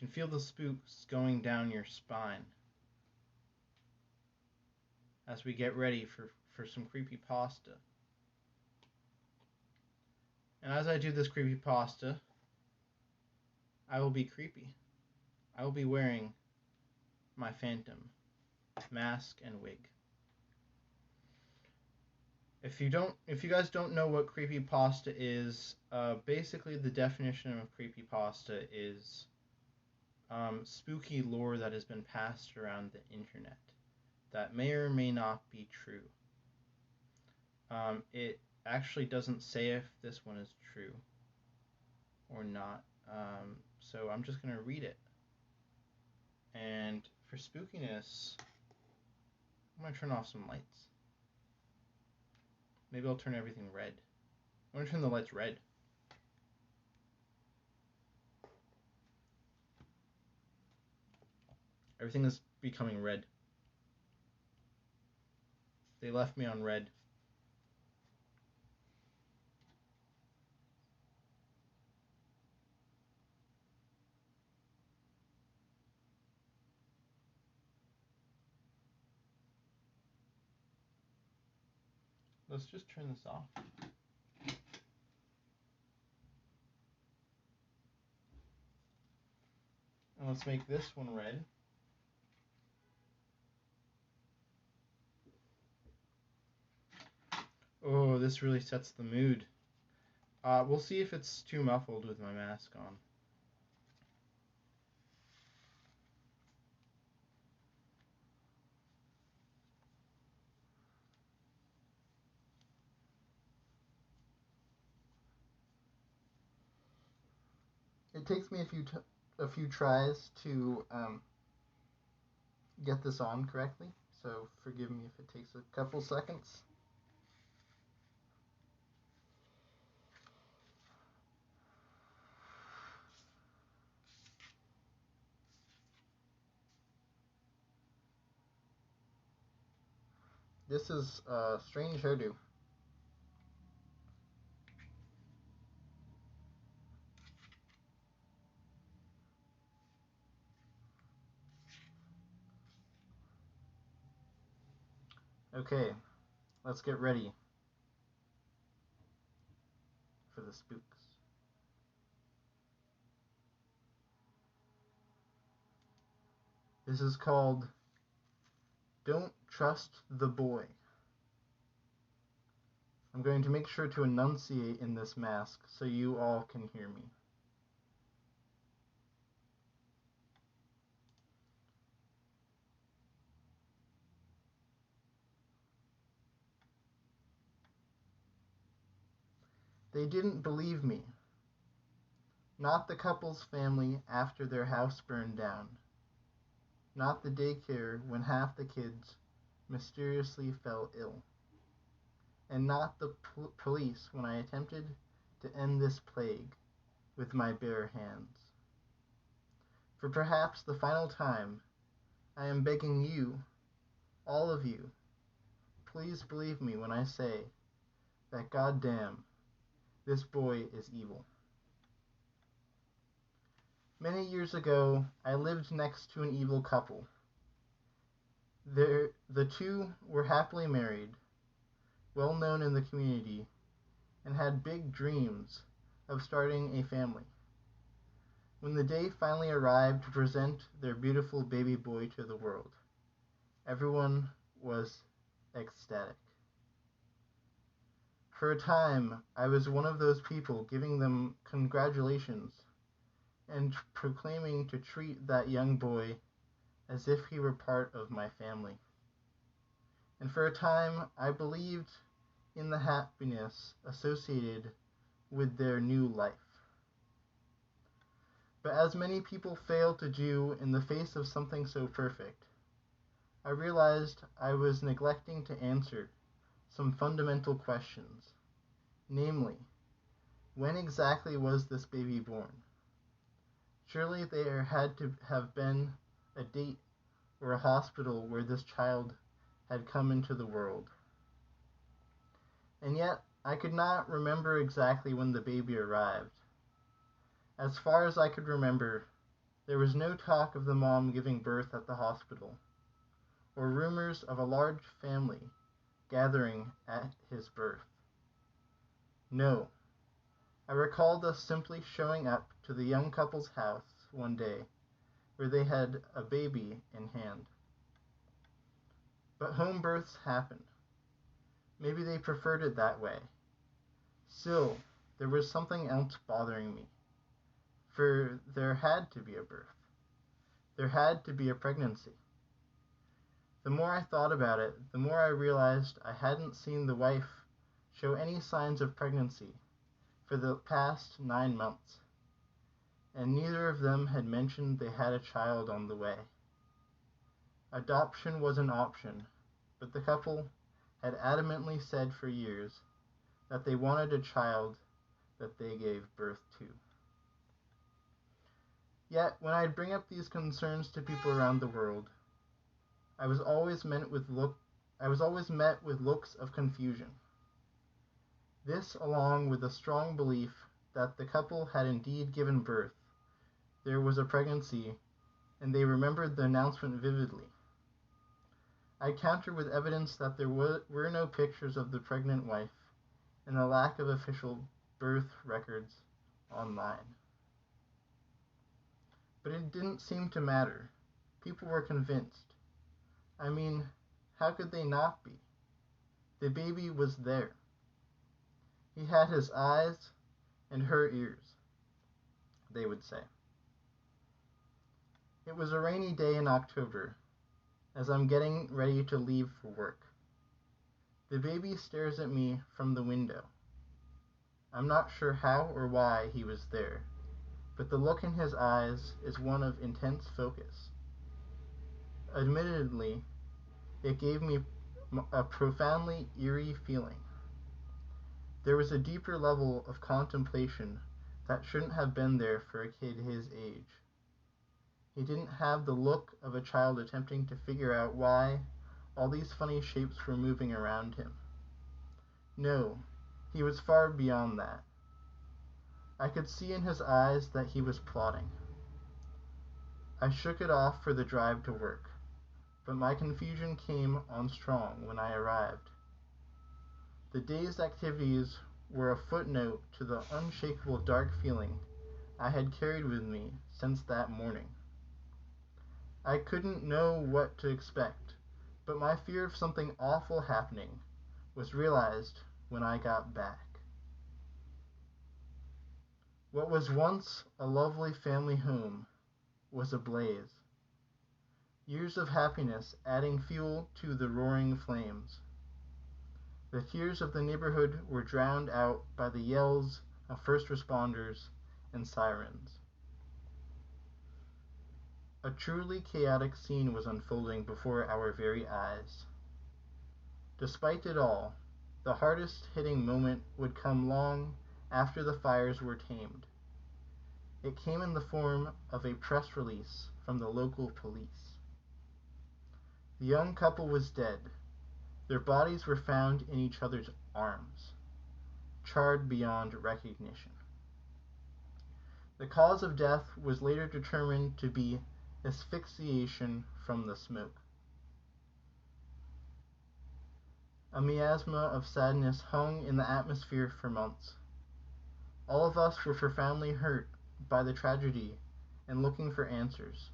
can feel the spooks going down your spine as we get ready for some creepypasta. And as I do this creepypasta, I will be creepy. I will be wearing my phantom mask and wig. If you guys don't know what creepypasta is, basically the definition of creepypasta is spooky lore that has been passed around the internet that may or may not be true. It actually doesn't say if this one is true or not, so I'm just going to read it. And for spookiness, I'm going to turn off some lights. Maybe I'll turn everything red. I'm going to turn the lights red. Everything is becoming red. They left me on red. Let's just turn this off. And let's make this one red. Oh, this really sets the mood. We'll see if it's too muffled with my mask on. It takes me a few tries to get this on correctly, so forgive me if it takes a couple seconds. This is a strange hairdo. Okay, let's get ready for the spooks. This is called Don't Trust the Boy. I'm going to make sure to enunciate in this mask so you all can hear me. They didn't believe me. Not the couple's family after their house burned down. Not the daycare when half the kids mysteriously fell ill. And not the police when I attempted to end this plague with my bare hands. For perhaps the final time, I am begging you, all of you, please believe me when I say that goddamn, this boy is evil. Many years ago, I lived next to an evil couple. The two were happily married, well known in the community, and had big dreams of starting a family. When the day finally arrived to present their beautiful baby boy to the world, everyone was ecstatic. For a time, I was one of those people giving them congratulations and proclaiming to treat that young boy as if he were part of my family. And for a time, I believed in the happiness associated with their new life. But as many people fail to do in the face of something so perfect, I realized I was neglecting to answer some fundamental questions. Namely, when exactly was this baby born? Surely there had to have been a date or a hospital where this child had come into the world. And yet, I could not remember exactly when the baby arrived. As far as I could remember, There was no talk of the mom giving birth at the hospital, or rumors of a large family gathering at his birth. No, I recalled us simply showing up to the young couple's house one day where they had a baby in hand. But home births happen. Maybe they preferred it that way. Still, there was something else bothering me. For there had to be a birth. There had to be a pregnancy. The more I thought about it, the more I realized I hadn't seen the wife show any signs of pregnancy for the past 9 months, and neither of them had mentioned they had a child on the way. Adoption was an option, but the couple had adamantly said for years that they wanted a child that they gave birth to. Yet, when I'd bring up these concerns to people around the world, I was always met with looks of confusion. This, along with a strong belief that the couple had indeed given birth, there was a pregnancy, and they remembered the announcement vividly. I countered with evidence that there were no pictures of the pregnant wife, and the lack of official birth records online. But it didn't seem to matter. People were convinced. I mean, how could they not be? The baby was there. He had his eyes and her ears, they would say. It was a rainy day in October, as I'm getting ready to leave for work. The baby stares at me from the window. I'm not sure how or why he was there, but the look in his eyes is one of intense focus. Admittedly, it gave me a profoundly eerie feeling. There was a deeper level of contemplation that shouldn't have been there for a kid his age. He didn't have the look of a child attempting to figure out why all these funny shapes were moving around him. No, he was far beyond that. I could see in his eyes that he was plotting. I shook it off for the drive to work, but my confusion came on strong when I arrived. The day's activities were a footnote to the unshakable dark feeling I had carried with me since that morning. I couldn't know what to expect, but my fear of something awful happening was realized when I got back. What was once a lovely family home was ablaze. Years of happiness adding fuel to the roaring flames. The tears of the neighborhood were drowned out by the yells of first responders and sirens. A truly chaotic scene was unfolding before our very eyes. Despite it all, the hardest-hitting moment would come long after the fires were tamed. It came in the form of a press release from the local police. The young couple was dead. Their bodies were found in each other's arms, charred beyond recognition. The cause of death was later determined to be asphyxiation from the smoke. A miasma of sadness hung in the atmosphere for months. All of us were profoundly hurt by the tragedy and looking for answers.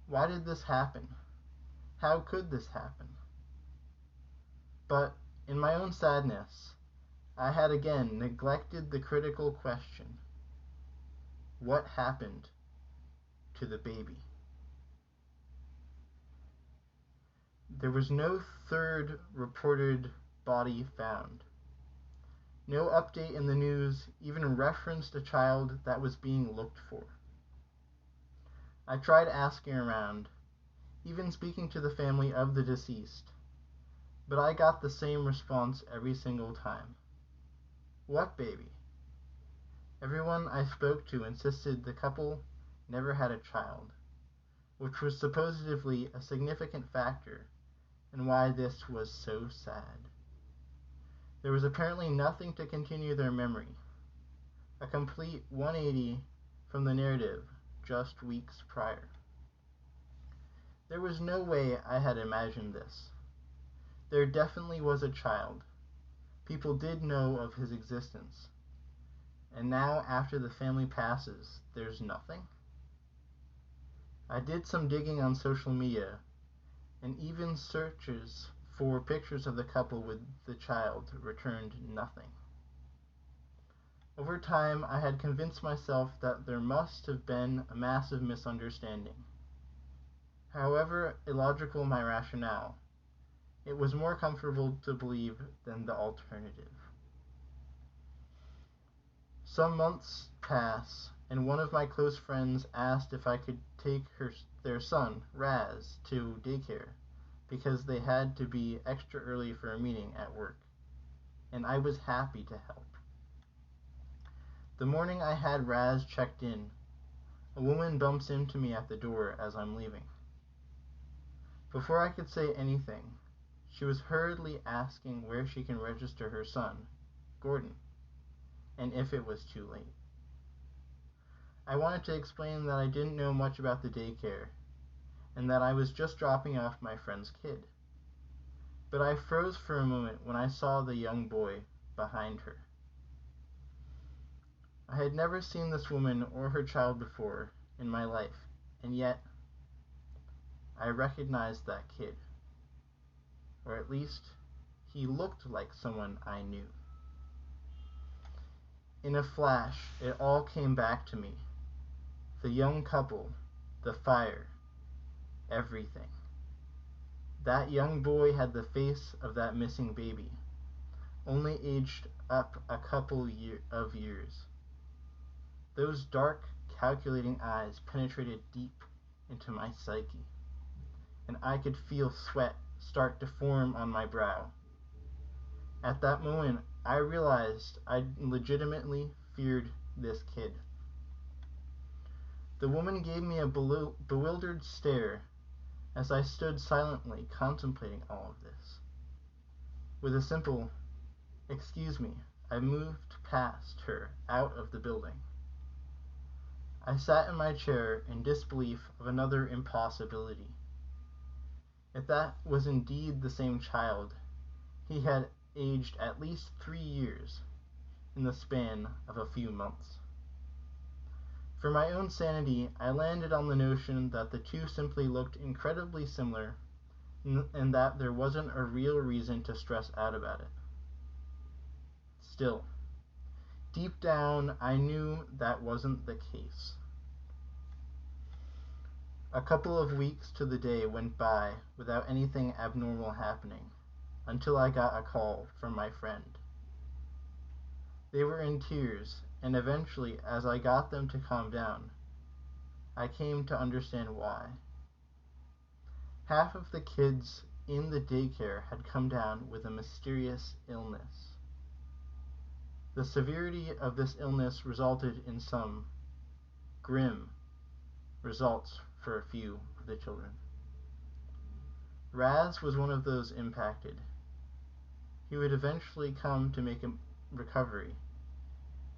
Why did this happen? How could this happen? But in my own sadness, I had again neglected the critical question. What happened to the baby? There was no third reported body found. No update in the news even referenced a child that was being looked for. I tried asking around, even speaking to the family of the deceased, but I got the same response every single time. What baby? Everyone I spoke to insisted the couple never had a child, which was supposedly a significant factor in why this was so sad. There was apparently nothing to continue their memory, a complete 180 from the narrative just weeks prior. There was no way I had imagined this. There definitely was a child. People did know of his existence. And now, after the family passes, there's nothing? I did some digging on social media, and even searches for pictures of the couple with the child returned nothing. Over time, I had convinced myself that there must have been a massive misunderstanding. However illogical my rationale, it was more comfortable to believe than the alternative. Some months pass, and one of my close friends asked if I could take their son, Raz, to daycare because they had to be extra early for a meeting at work, and I was happy to help. The morning I had Raz checked in, a woman bumps into me at the door as I'm leaving. Before I could say anything, she was hurriedly asking where she can register her son, Gordon, and if it was too late. I wanted to explain that I didn't know much about the daycare, and that I was just dropping off my friend's kid. But I froze for a moment when I saw the young boy behind her. I had never seen this woman or her child before in my life, and yet I recognized that kid. Or at least, he looked like someone I knew. In a flash, it all came back to me. The young couple, the fire, everything. That young boy had the face of that missing baby, only aged up a couple of years. Those dark, calculating eyes penetrated deep into my psyche, and I could feel sweat start to form on my brow. At that moment, I realized I legitimately feared this kid. The woman gave me a bewildered stare as I stood silently contemplating all of this. With a simple, "Excuse me," I moved past her out of the building. I sat in my chair in disbelief of another impossibility. If that was indeed the same child, he had aged at least 3 years in the span of a few months. For my own sanity, I landed on the notion that the two simply looked incredibly similar and that there wasn't a real reason to stress out about it. Still, deep down, I knew that wasn't the case. A couple of weeks to the day went by without anything abnormal happening, until I got a call from my friend. They were in tears, and eventually, as I got them to calm down, I came to understand why. Half of the kids in the daycare had come down with a mysterious illness. The severity of this illness resulted in some grim results for a few of the children. Raz was one of those impacted. He would eventually come to make a recovery,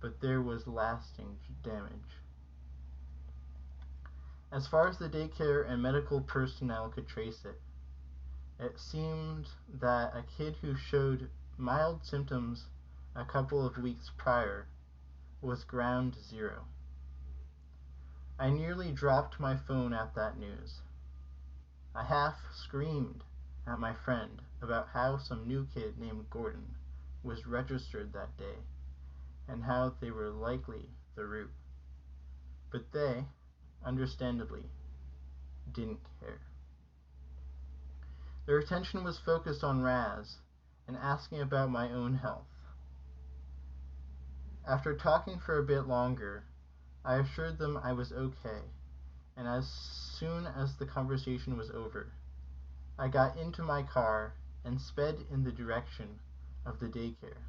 but there was lasting damage. As far as the daycare and medical personnel could trace it, it seemed that a kid who showed mild symptoms a couple of weeks prior was ground zero. I nearly dropped my phone at that news. I half screamed at my friend about how some new kid named Gordon was registered that day and how they were likely the root. But they, understandably, didn't care. Their attention was focused on Raz and asking about my own health. After talking for a bit longer, I assured them I was okay, and as soon as the conversation was over, I got into my car and sped in the direction of the daycare.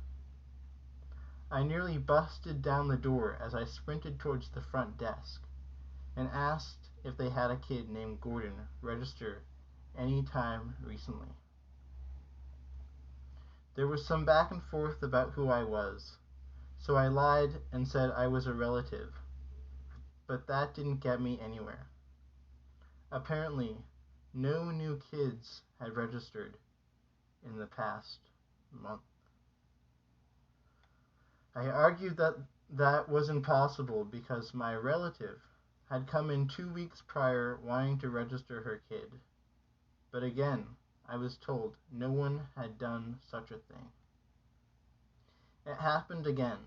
I nearly busted down the door as I sprinted towards the front desk and asked if they had a kid named Gordon register any time recently. There was some back and forth about who I was, so I lied and said I was a relative But that didn't get me anywhere. Apparently, no new kids had registered in the past month. I argued that that was impossible because my relative had come in 2 weeks prior wanting to register her kid. But again, I was told no one had done such a thing. It happened again.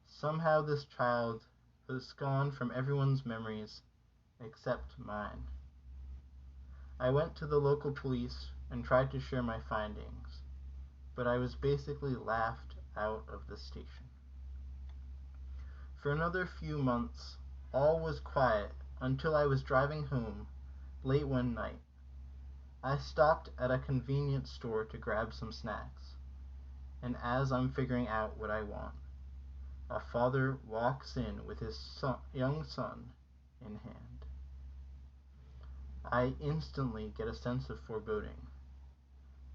Somehow this child was gone from everyone's memories except mine. I went to the local police and tried to share my findings, but I was basically laughed out of the station. For another few months, all was quiet until I was driving home late one night. I stopped at a convenience store to grab some snacks, and as I'm figuring out what I want, a father walks in with his young son in hand. I instantly get a sense of foreboding.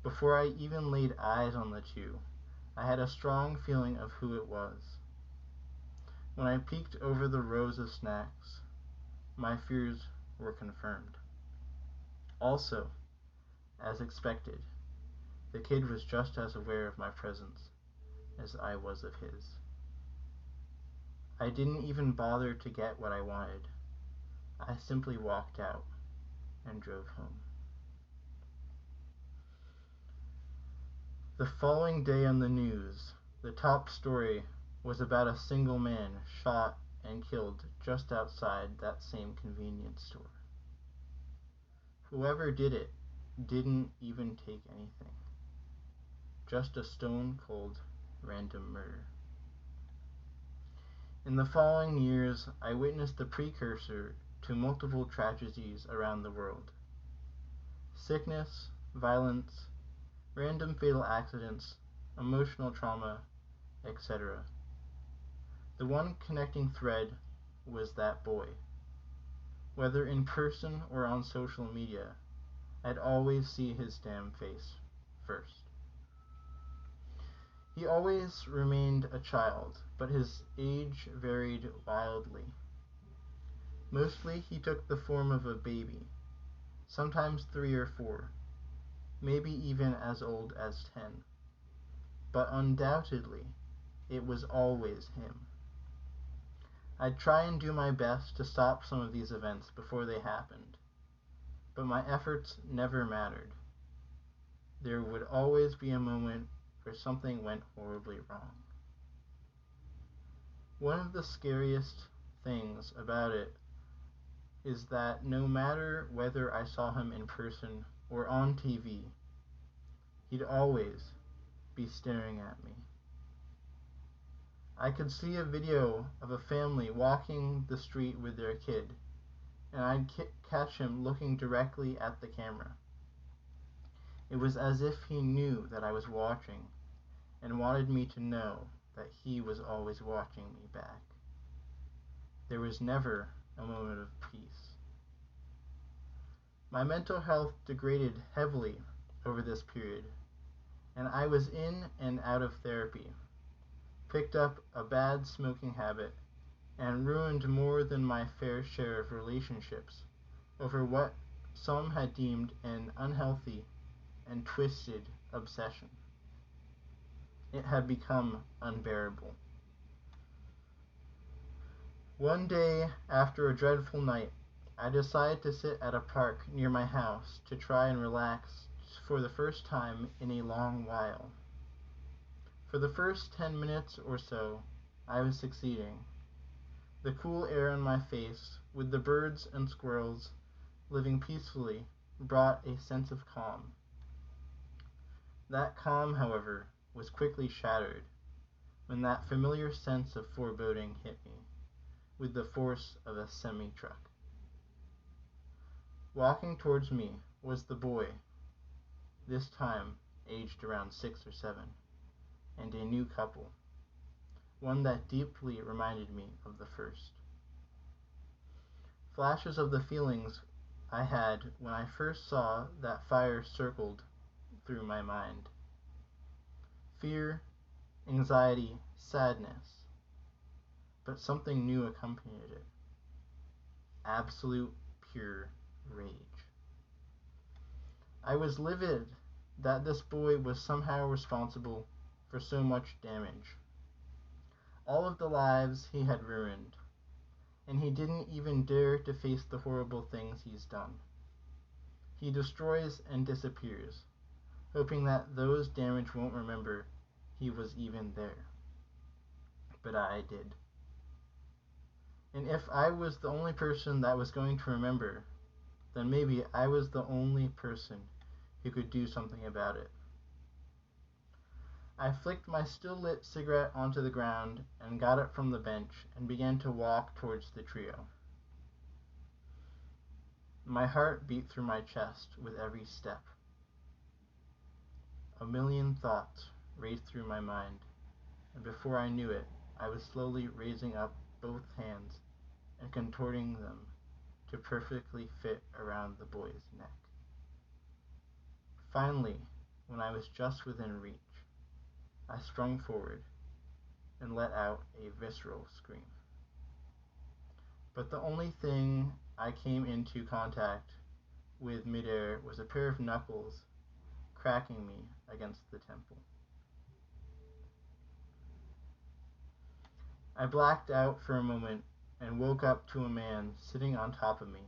Before I even laid eyes on the two, I had a strong feeling of who it was. When I peeked over the rows of snacks, my fears were confirmed. Also, as expected, the kid was just as aware of my presence as I was of his. I didn't even bother to get what I wanted. I simply walked out and drove home. The following day on the news, the top story was about a single man shot and killed just outside that same convenience store. Whoever did it didn't even take anything. Just a stone-cold random murder. In the following years, I witnessed the precursor to multiple tragedies around the world. Sickness, violence, random fatal accidents, emotional trauma, etc. The one connecting thread was that boy. Whether in person or on social media, I'd always see his damn face first. He always remained a child, but his age varied wildly. Mostly he took the form of a baby, sometimes 3 or 4, maybe even as old as 10. But undoubtedly, it was always him. I'd try and do my best to stop some of these events before they happened, but my efforts never mattered. There would always be a moment where something went horribly wrong. One of the scariest things about it is that no matter whether I saw him in person or on TV, he'd always be staring at me. I could see a video of a family walking the street with their kid, and I'd catch him looking directly at the camera. It was as if he knew that I was watching and wanted me to know that he was always watching me back. There was never a moment of peace. My mental health degraded heavily over this period, and I was in and out of therapy, picked up a bad smoking habit, and ruined more than my fair share of relationships over what some had deemed an unhealthy and twisted obsession. It had become unbearable. One day, after a dreadful night, I decided to sit at a park near my house to try and relax for the first time in a long while. For the first 10 minutes or so, I was succeeding. The cool air on my face, with the birds and squirrels living peacefully, brought a sense of calm. That calm, however, was quickly shattered when that familiar sense of foreboding hit me with the force of a semi-truck. Walking towards me was the boy, this time aged around 6 or 7, and a new couple, one that deeply reminded me of the first. Flashes of the feelings I had when I first saw that fire circled through my mind. Fear, anxiety, sadness, but something new accompanied it. absolute pure rage. I was livid that this boy was somehow responsible for so much damage. All of the lives he had ruined, and he didn't even dare to face the horrible things he's done. He destroys and disappears, hoping that those damaged won't remember he was even there. But I did. And if I was the only person that was going to remember, then maybe I was the only person who could do something about it. I flicked my still-lit cigarette onto the ground and got it from the bench and began to walk towards the trio. My heart beat through my chest with every step. A million thoughts raced through my mind, and before I knew it, I was slowly raising up both hands and contorting them to perfectly fit around the boy's neck. Finally, when I was just within reach, I sprung forward and let out a visceral scream. But the only thing I came into contact with midair was a pair of knuckles cracking me against the temple. I blacked out for a moment and woke up to a man sitting on top of me.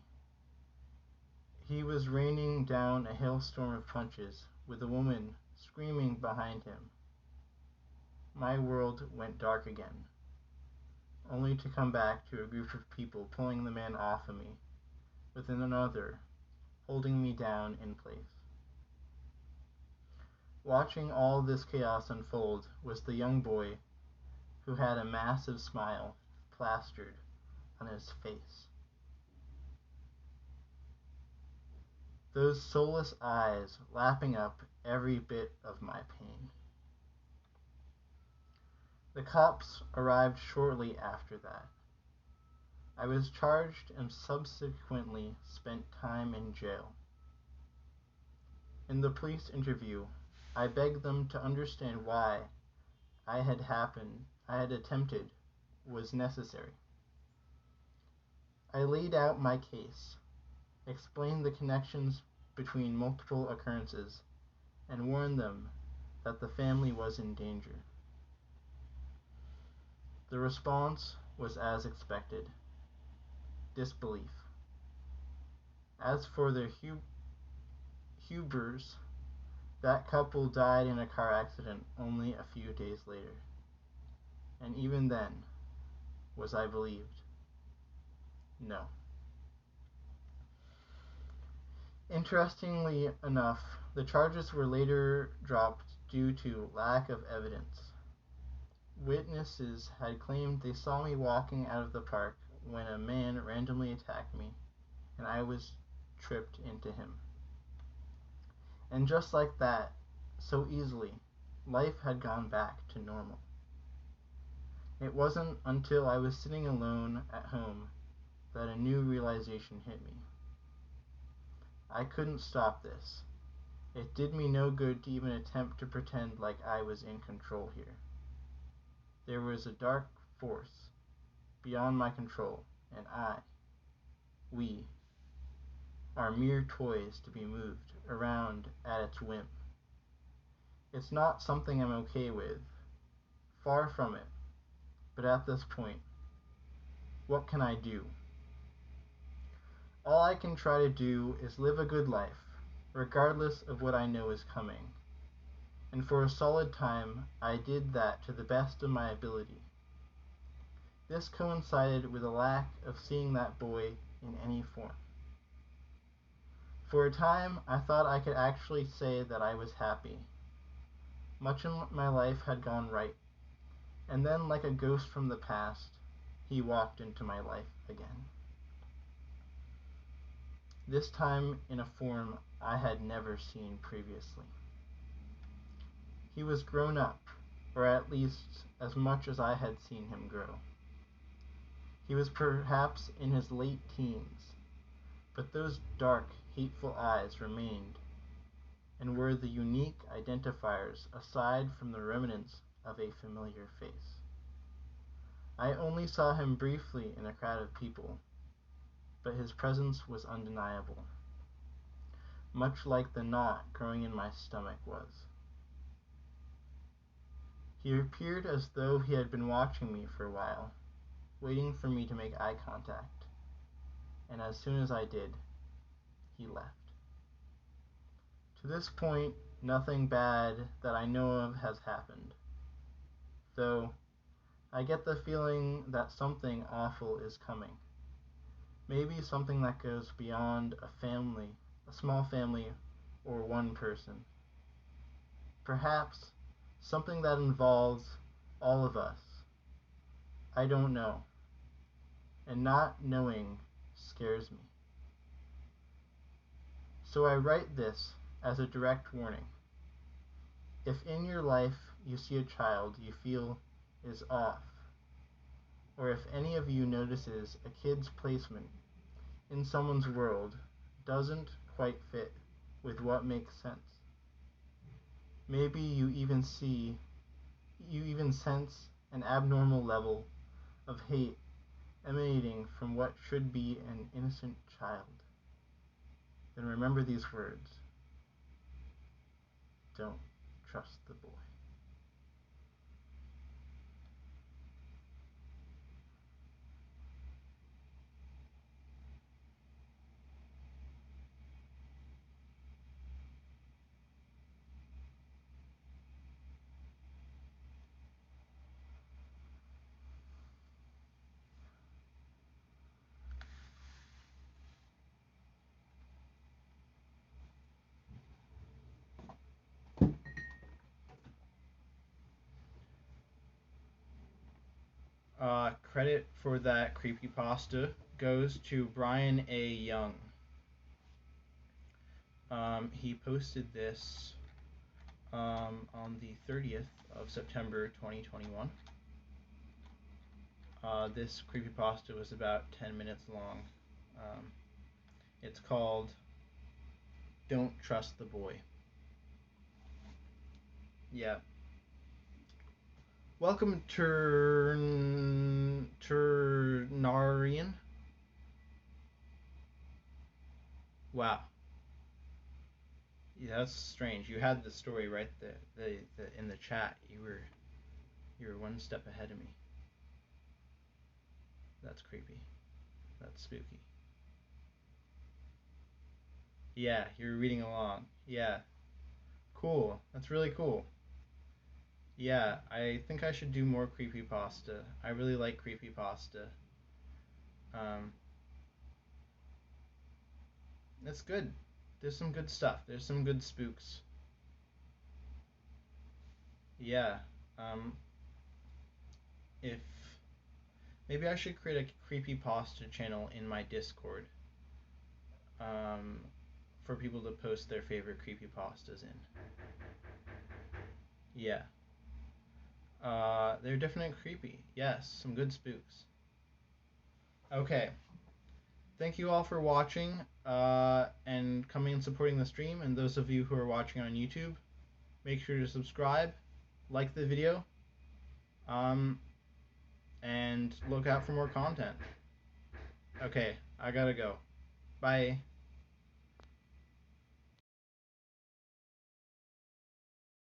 He was raining down a hailstorm of punches, with a woman screaming behind him. My world went dark again, only to come back to a group of people pulling the man off of me, with another holding me down in place. Watching all this chaos unfold was the young boy who had a massive smile plastered on his face. Those soulless eyes lapping up every bit of my pain. The cops arrived shortly after that. I was charged and subsequently spent time in jail. In the police interview, I begged them to understand why I had attempted was necessary. I laid out my case, explained the connections between multiple occurrences, and warned them that the family was in danger. The response was as expected: disbelief. As for their hubris, that couple died in a car accident only a few days later. And even then, was I believed? No. Interestingly enough, the charges were later dropped due to lack of evidence. Witnesses had claimed they saw me walking out of the park when a man randomly attacked me, and I was tripped into him. And just like that, so easily, life had gone back to normal. It wasn't until I was sitting alone at home that a new realization hit me. I couldn't stop this. It did me no good to even attempt to pretend like I was in control here. There was a dark force beyond my control, and we, are mere toys to be moved around at its whim. It's not something I'm okay with. Far from it. But at this point, what can I do? All I can try to do is live a good life, regardless of what I know is coming. And for a solid time, I did that to the best of my ability. This coincided with a lack of seeing that boy in any form. For a time, I thought I could actually say that I was happy. Much of my life had gone right, and then, like a ghost from the past, he walked into my life again. This time in a form I had never seen previously. He was grown up, or at least as much as I had seen him grow. He was perhaps in his late teens, but those dark, hateful eyes remained, and were the unique identifiers aside from the remnants of a familiar face. I only saw him briefly in a crowd of people, but his presence was undeniable, much like the knot growing in my stomach was. He appeared as though he had been watching me for a while, waiting for me to make eye contact, and as soon as I did, he left. To this point, nothing bad that I know of has happened, though I get the feeling that something awful is coming. Maybe something that goes beyond a small family, or one person. Perhaps something that involves all of us. I don't know. And not knowing scares me. So I write this as a direct warning. If in your life you see a child you feel is off, or if any of you notices a kid's placement in someone's world doesn't quite fit with what makes sense, maybe you even sense an abnormal level of hate emanating from what should be an innocent child, then remember these words. Don't trust the boy. Credit for that creepypasta goes to Brian A. Young. He posted this on the 30th of September 2021. This creepypasta was about 10 minutes long. It's called Don't Trust the Boy. Yeah. Welcome, Turnarian. Wow. Yeah, that's strange. You had the story right there, in the chat. You were one step ahead of me. That's creepy. That's spooky. Yeah, you're reading along. Yeah. Cool. That's really cool. Yeah, I think I should do more creepypasta. I really like creepypasta. Um, it's good. There's some good stuff. There's some good spooks. Yeah. If maybe I should create a creepypasta channel in my Discord. For people to post their favorite creepypastas in. Yeah. They're definitely creepy. Yes, some good spooks. Okay. Thank you all for watching and coming and supporting the stream. And those of you who are watching on YouTube, make sure to subscribe, like the video, and look out for more content. Okay, I gotta go. Bye.